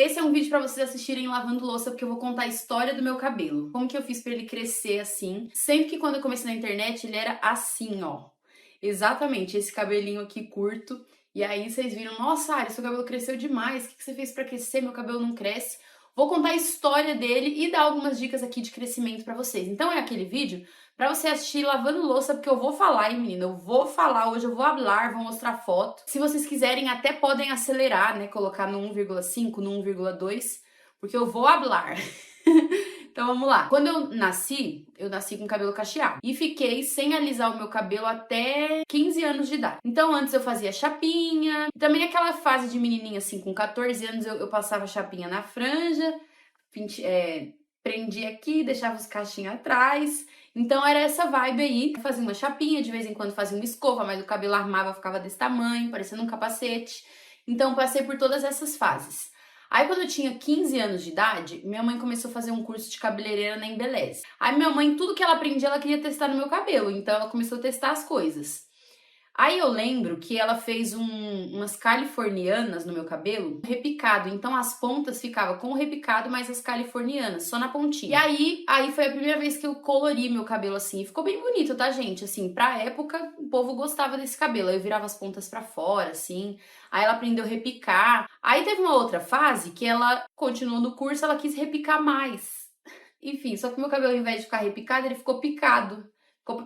Esse é um vídeo pra vocês assistirem lavando louça, porque eu vou contar a história do meu cabelo. Como que eu fiz pra ele crescer assim. Sempre que quando eu comecei na internet, ele era assim, ó. Exatamente, esse cabelinho aqui curto. E aí vocês viram, nossa, Ari, seu cabelo cresceu demais. O que você fez pra crescer? Meu cabelo não cresce. Vou contar a história dele e dar algumas dicas aqui de crescimento pra vocês. Então é aquele vídeo pra você assistir lavando louça, porque eu vou falar, hein, menina? Eu vou falar hoje, eu vou hablar, vou mostrar foto. Se vocês quiserem, até podem acelerar, né? Colocar no 1,5, no 1,2, porque eu vou hablar. Então vamos lá. Quando eu nasci com cabelo cacheado. E fiquei sem alisar o meu cabelo até 15 anos de idade. Então antes eu fazia chapinha. Também aquela fase de menininha assim, com 14 anos eu passava chapinha na franja. Prendia aqui, deixava os cachinhos atrás. Então era essa vibe aí. Fazia uma chapinha, de vez em quando fazia uma escova, mas o cabelo armava, ficava desse tamanho, parecendo um capacete. Então passei por todas essas fases. Aí quando eu tinha 15 anos de idade, minha mãe começou a fazer um curso de cabeleireira na Embeleze. Aí minha mãe, tudo que ela aprendia, ela queria testar no meu cabelo, então ela começou a testar as coisas. Aí eu lembro que ela fez umas californianas no meu cabelo, repicado. Então as pontas ficavam com o repicado, mas as californianas, só na pontinha. E aí foi a primeira vez que eu colori meu cabelo assim. E ficou bem bonito, tá, gente? Assim, pra época, o povo gostava desse cabelo. Aí eu virava as pontas pra fora, assim. Aí ela aprendeu a repicar. Aí teve uma outra fase que ela continuou no curso, ela quis repicar mais. Enfim, só que meu cabelo, ao invés de ficar repicado, ele ficou picado.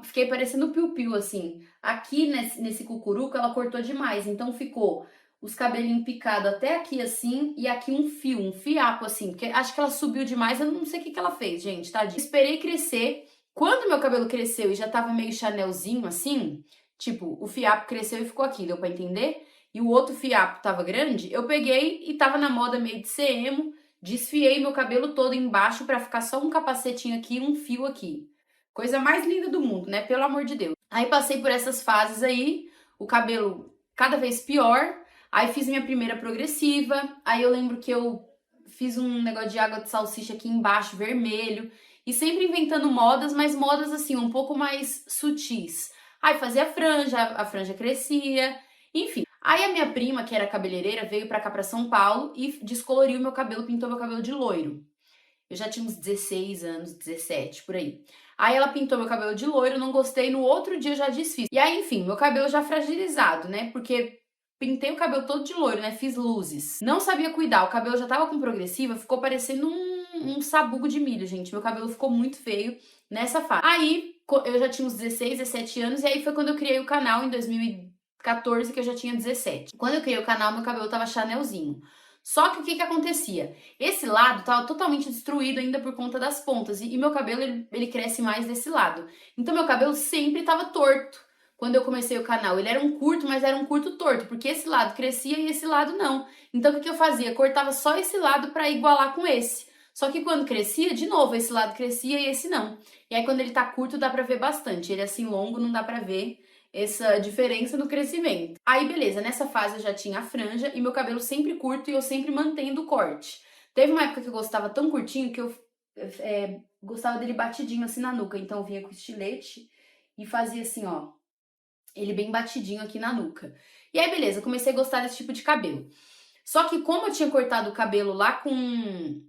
Fiquei parecendo piu-piu, assim. Aqui, nesse cucuruco, ela cortou demais. Então, ficou os cabelinhos picados até aqui, assim. E aqui um fio, um fiapo, assim. Porque acho que ela subiu demais. Eu não sei o que ela fez, gente, tadinha. Esperei crescer. Quando meu cabelo cresceu e já tava meio chanelzinho, assim. Tipo, o fiapo cresceu e ficou aqui. Deu pra entender? E o outro fiapo tava grande. Eu peguei e tava na moda meio de ser emo. Desfiei meu cabelo todo embaixo pra ficar só um capacetinho aqui e um fio aqui. Coisa mais linda do mundo, né? Pelo amor de Deus. Aí passei por essas fases aí, o cabelo cada vez pior. Aí fiz minha primeira progressiva. Aí eu lembro que eu fiz um negócio de água de salsicha aqui embaixo, vermelho. E sempre inventando modas, mas modas assim, um pouco mais sutis. Aí fazia a franja crescia, enfim. Aí a minha prima, que era cabeleireira, veio pra cá pra São Paulo e descoloriu meu cabelo, pintou meu cabelo de loiro. Eu já tinha uns 16 anos, 17, por aí. Aí ela pintou meu cabelo de loiro, não gostei, no outro dia eu já desfiz. E aí, enfim, meu cabelo já fragilizado, né? Porque pintei o cabelo todo de loiro, né? Fiz luzes. Não sabia cuidar, o cabelo já tava com progressiva, ficou parecendo um sabugo de milho, gente. Meu cabelo ficou muito feio nessa fase. Aí, eu já tinha uns 16, 17 anos, e aí foi quando eu criei o canal em 2014, que eu já tinha 17. Quando eu criei o canal, meu cabelo tava chanelzinho. Só que o que acontecia? Esse lado tava totalmente destruído ainda por conta das pontas. E meu cabelo, ele cresce mais desse lado. Então meu cabelo sempre tava torto quando eu comecei o canal. Ele era um curto, mas era um curto torto. Porque esse lado crescia e esse lado não. Então o que eu fazia? Cortava só esse lado pra igualar com esse. Só que quando crescia, de novo, esse lado crescia e esse não. E aí quando ele tá curto, dá pra ver bastante. Ele assim longo, não dá pra ver essa diferença no crescimento. Aí, beleza, nessa fase eu já tinha a franja e meu cabelo sempre curto e eu sempre mantendo o corte. Teve uma época que eu gostava tão curtinho que eu gostava dele batidinho assim na nuca. Então eu vinha com estilete e fazia assim, ó, ele bem batidinho aqui na nuca. E aí, beleza, comecei a gostar desse tipo de cabelo. Só que como eu tinha cortado o cabelo lá com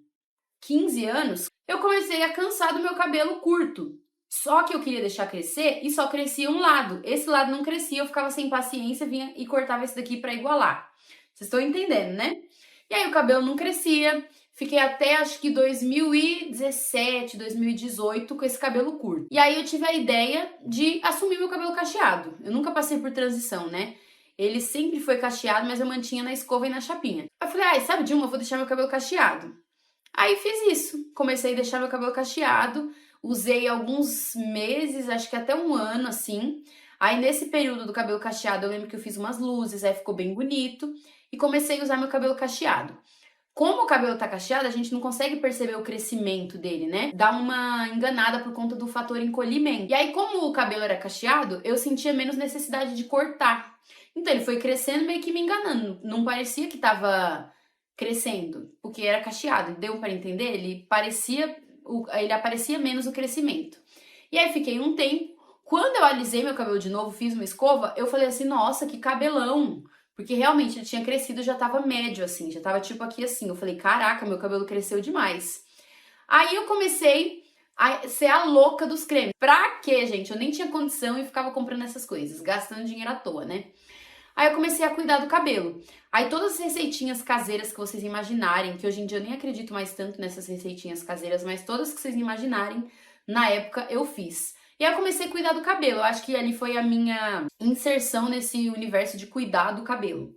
15 anos, eu comecei a cansar do meu cabelo curto. Só que eu queria deixar crescer e só crescia um lado. Esse lado não crescia, eu ficava sem paciência, vinha e cortava esse daqui pra igualar. Vocês estão entendendo, né? E aí o cabelo não crescia. Fiquei até acho que 2017, 2018 com esse cabelo curto. E aí eu tive a ideia de assumir meu cabelo cacheado. Eu nunca passei por transição, né? Ele sempre foi cacheado, mas eu mantinha na escova e na chapinha. Eu falei, ai, sabe, Dilma, eu vou deixar meu cabelo cacheado. Aí fiz isso, comecei a deixar meu cabelo cacheado, usei alguns meses, acho que até um ano, assim. Aí nesse período do cabelo cacheado, eu lembro que eu fiz umas luzes, aí ficou bem bonito, e comecei a usar meu cabelo cacheado. Como o cabelo tá cacheado, a gente não consegue perceber o crescimento dele, né? Dá uma enganada por conta do fator encolhimento. E aí, como o cabelo era cacheado, eu sentia menos necessidade de cortar. Então ele foi crescendo meio que me enganando, não parecia que tava crescendo, porque era cacheado, deu para entender? Ele aparecia menos o crescimento. E aí fiquei um tempo, quando eu alisei meu cabelo de novo, fiz uma escova, eu falei assim, nossa, que cabelão, Porque realmente ele tinha crescido, já tava médio, assim, já tava tipo aqui assim. Eu falei, caraca, meu cabelo cresceu demais. Aí eu comecei a ser a louca dos cremes. Pra quê, gente? Eu nem tinha condição e ficava comprando essas coisas, gastando dinheiro à toa, né? Aí eu comecei a cuidar do cabelo. Aí todas as receitinhas caseiras que vocês imaginarem, que hoje em dia eu nem acredito mais tanto nessas receitinhas caseiras, mas todas que vocês imaginarem, na época eu fiz. E aí eu comecei a cuidar do cabelo. Eu acho que ali foi a minha inserção nesse universo de cuidar do cabelo.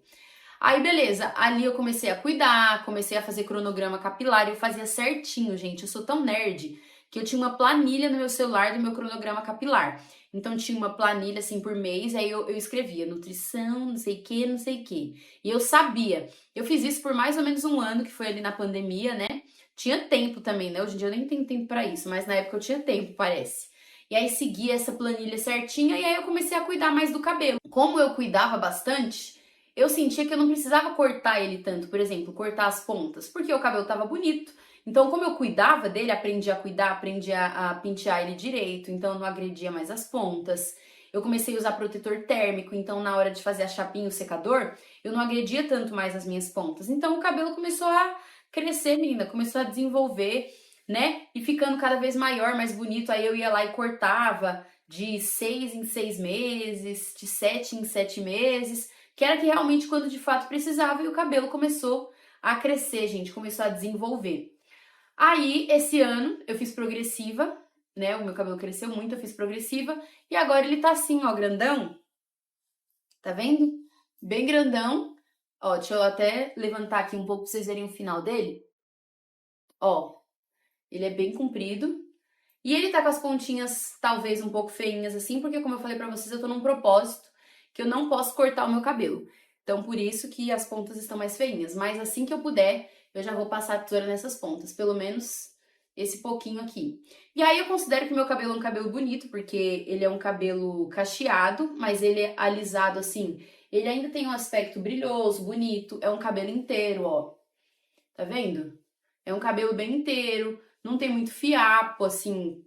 Aí, beleza, ali eu comecei a cuidar, comecei a fazer cronograma capilar, eu fazia certinho, gente. Eu sou tão nerd que eu tinha uma planilha no meu celular do meu cronograma capilar. Então tinha uma planilha assim por mês, aí eu escrevia nutrição, não sei o que, não sei o que. E eu sabia. Eu fiz isso por mais ou menos um ano, que foi ali na pandemia, né? Tinha tempo também, né? Hoje em dia eu nem tenho tempo pra isso, mas na época eu tinha tempo, parece. E aí seguia essa planilha certinha e aí eu comecei a cuidar mais do cabelo. Como eu cuidava bastante, eu sentia que eu não precisava cortar ele tanto, por exemplo, cortar as pontas, porque o cabelo tava bonito. Então, como eu cuidava dele, aprendi a cuidar, aprendi a pentear ele direito, então eu não agredia mais as pontas. Eu comecei a usar protetor térmico, então na hora de fazer a chapinha, o secador, eu não agredia tanto mais as minhas pontas. Então o cabelo começou a crescer, menina, começou a desenvolver, né? E ficando cada vez maior, mais bonito. Aí eu ia lá e cortava de 6 em 6 meses, de 7 em 7 meses, que era que realmente quando de fato precisava e o cabelo começou a crescer, gente, começou a desenvolver. Aí, esse ano, eu fiz progressiva, né? O meu cabelo cresceu muito, eu fiz progressiva. E agora ele tá assim, ó, grandão. Tá vendo? Bem grandão. Ó, deixa eu até levantar aqui um pouco pra vocês verem o final dele. Ó, ele é bem comprido. E ele tá com as pontinhas talvez um pouco feinhas assim, porque como eu falei pra vocês, eu tô num propósito que eu não posso cortar o meu cabelo. Então, por isso que as pontas estão mais feinhas. Mas assim que eu puder, eu já vou passar a tesoura nessas pontas. Pelo menos esse pouquinho aqui. E aí eu considero que o meu cabelo é um cabelo bonito, porque ele é um cabelo cacheado, mas ele é alisado assim. Ele ainda tem um aspecto brilhoso, bonito. É um cabelo inteiro, ó. Tá vendo? É um cabelo bem inteiro, não tem muito fiapo, assim,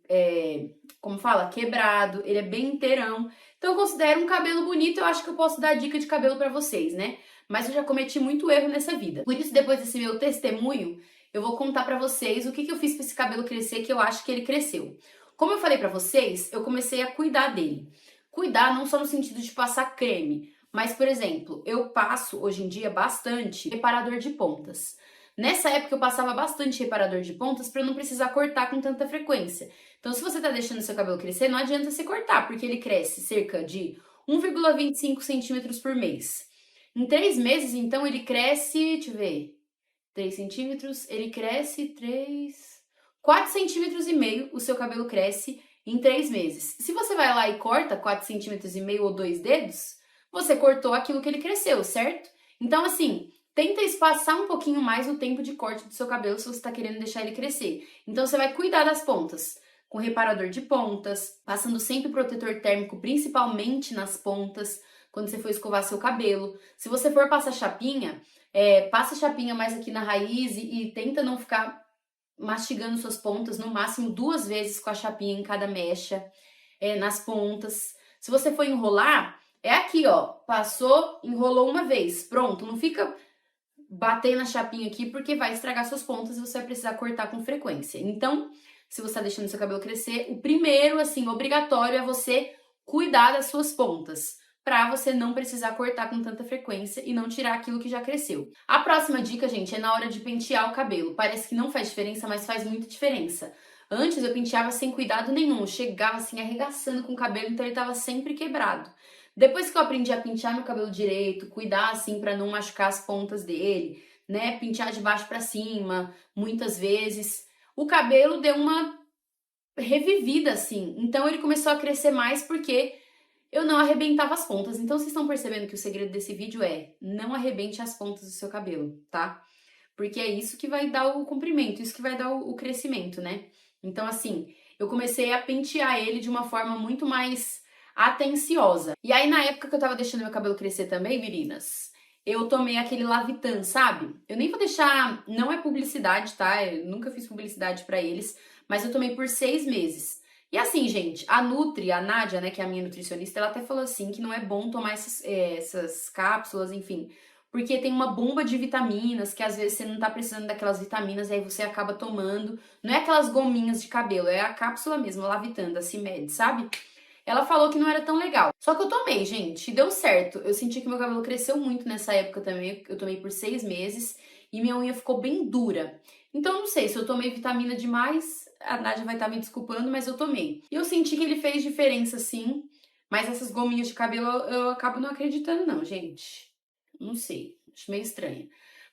como fala, quebrado, ele é bem inteirão. Então eu considero um cabelo bonito, eu acho que eu posso dar dica de cabelo pra vocês, né? Mas eu já cometi muito erro nessa vida. Por isso, depois desse meu testemunho, eu vou contar pra vocês o que eu fiz pra esse cabelo crescer, que eu acho que ele cresceu. Como eu falei pra vocês, eu comecei a cuidar dele. Cuidar não só no sentido de passar creme, mas, por exemplo, eu passo hoje em dia bastante reparador de pontas. Nessa época eu passava bastante reparador de pontas para não precisar cortar com tanta frequência. Então, se você tá deixando seu cabelo crescer, não adianta você cortar, porque ele cresce cerca de 1,25 centímetros por mês. Em 3 meses, então, ele cresce, deixa eu ver, 3 centímetros, ele cresce 4 centímetros e meio, o seu cabelo cresce em 3 meses. Se você vai lá e corta 4 centímetros e meio ou 2 dedos, você cortou aquilo que ele cresceu, certo? Então, assim, tenta espaçar um pouquinho mais o tempo de corte do seu cabelo se você está querendo deixar ele crescer. Então você vai cuidar das pontas com reparador de pontas, passando sempre protetor térmico, principalmente nas pontas, quando você for escovar seu cabelo. Se você for passar chapinha, passa chapinha mais aqui na raiz e tenta não ficar mastigando suas pontas, no máximo 2 vezes com a chapinha em cada mecha, nas pontas. Se você for enrolar, é aqui, ó, passou, enrolou uma vez, pronto, não fica bater na chapinha aqui porque vai estragar suas pontas e você vai precisar cortar com frequência. Então, se você tá deixando seu cabelo crescer, o primeiro, assim, obrigatório é você cuidar das suas pontas, pra você não precisar cortar com tanta frequência e não tirar aquilo que já cresceu. A próxima dica, gente, é na hora de pentear o cabelo. Parece que não faz diferença, mas faz muita diferença. Antes eu penteava sem cuidado nenhum, eu chegava assim arregaçando com o cabelo, então ele tava sempre quebrado. Depois que eu aprendi a pentear meu cabelo direito, cuidar assim pra não machucar as pontas dele, né, pentear de baixo pra cima, muitas vezes, o cabelo deu uma revivida assim. Então ele começou a crescer mais porque eu não arrebentava as pontas. Então vocês estão percebendo que o segredo desse vídeo é não arrebente as pontas do seu cabelo, tá? Porque é isso que vai dar o comprimento, isso que vai dar o crescimento, né? Então assim, eu comecei a pentear ele de uma forma muito mais atenciosa. E aí, na época que eu tava deixando meu cabelo crescer também, meninas, eu tomei aquele Lavitan, sabe? Eu nem vou deixar, não é publicidade, tá? Eu nunca fiz publicidade pra eles, mas eu tomei por 6 meses. E assim, gente, a Nutri, a Nádia, né, que é a minha nutricionista, ela até falou assim que não é bom tomar essas cápsulas, enfim, porque tem uma bomba de vitaminas que às vezes você não tá precisando daquelas vitaminas e aí você acaba tomando. Não é aquelas gominhas de cabelo, é a cápsula mesmo, a Lavitanda, a CIMED, sabe? Ela falou que não era tão legal. Só que eu tomei, gente, e deu certo. Eu senti que meu cabelo cresceu muito nessa época também. Eu tomei por 6 meses e minha unha ficou bem dura. Então, não sei se eu tomei vitamina demais, a Nádia vai estar me desculpando, mas eu tomei. E eu senti que ele fez diferença, sim. Mas essas gominhas de cabelo eu acabo não acreditando, não, gente. Não sei, acho meio estranho.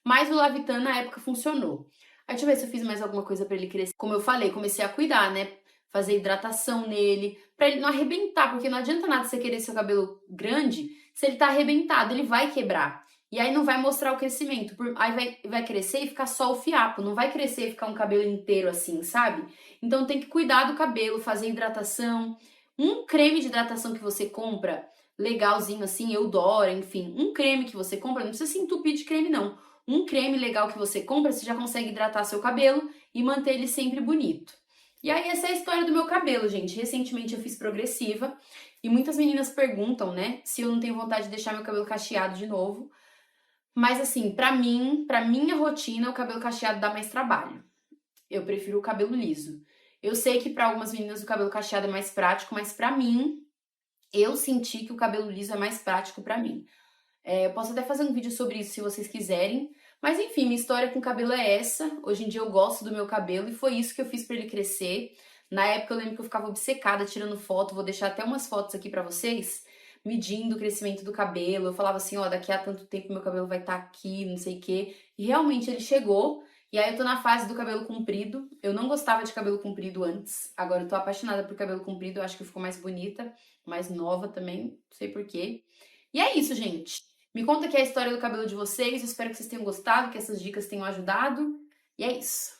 Mas o Lavitan na época funcionou. Aí deixa eu ver se eu fiz mais alguma coisa pra ele crescer. Como eu falei, comecei a cuidar, né? Fazer hidratação nele, pra ele não arrebentar, porque não adianta nada você querer seu cabelo grande se ele tá arrebentado, ele vai quebrar. E aí não vai mostrar o crescimento. Aí vai crescer e ficar só o fiapo, não vai crescer e ficar um cabelo inteiro assim, sabe? Então tem que cuidar do cabelo, fazer hidratação. Um creme de hidratação que você compra, legalzinho assim, Eudora, enfim, um creme que você compra, não precisa se entupir de creme não. Um creme legal que você compra, você já consegue hidratar seu cabelo e manter ele sempre bonito. E aí, essa é a história do meu cabelo, gente. Recentemente eu fiz progressiva e muitas meninas perguntam, né, se eu não tenho vontade de deixar meu cabelo cacheado de novo. Mas assim, pra mim, pra minha rotina, o cabelo cacheado dá mais trabalho. Eu prefiro o cabelo liso. Eu sei que pra algumas meninas o cabelo cacheado é mais prático, mas pra mim, eu senti que o cabelo liso é mais prático pra mim. Eu posso até fazer um vídeo sobre isso se vocês quiserem. Mas enfim, minha história com o cabelo é essa. Hoje em dia eu gosto do meu cabelo e foi isso que eu fiz pra ele crescer. Na época eu lembro que eu ficava obcecada tirando foto, vou deixar até umas fotos aqui pra vocês, medindo o crescimento do cabelo. Eu falava assim, ó, daqui a tanto tempo meu cabelo vai estar aqui, não sei o quê. E realmente ele chegou. E aí eu tô na fase do cabelo comprido. Eu não gostava de cabelo comprido antes. Agora eu tô apaixonada por cabelo comprido, eu acho que ficou mais bonita, mais nova também, não sei por quê. E é isso, gente. Me conta aqui a história do cabelo de vocês. Eu espero que vocês tenham gostado, que essas dicas tenham ajudado. E é isso.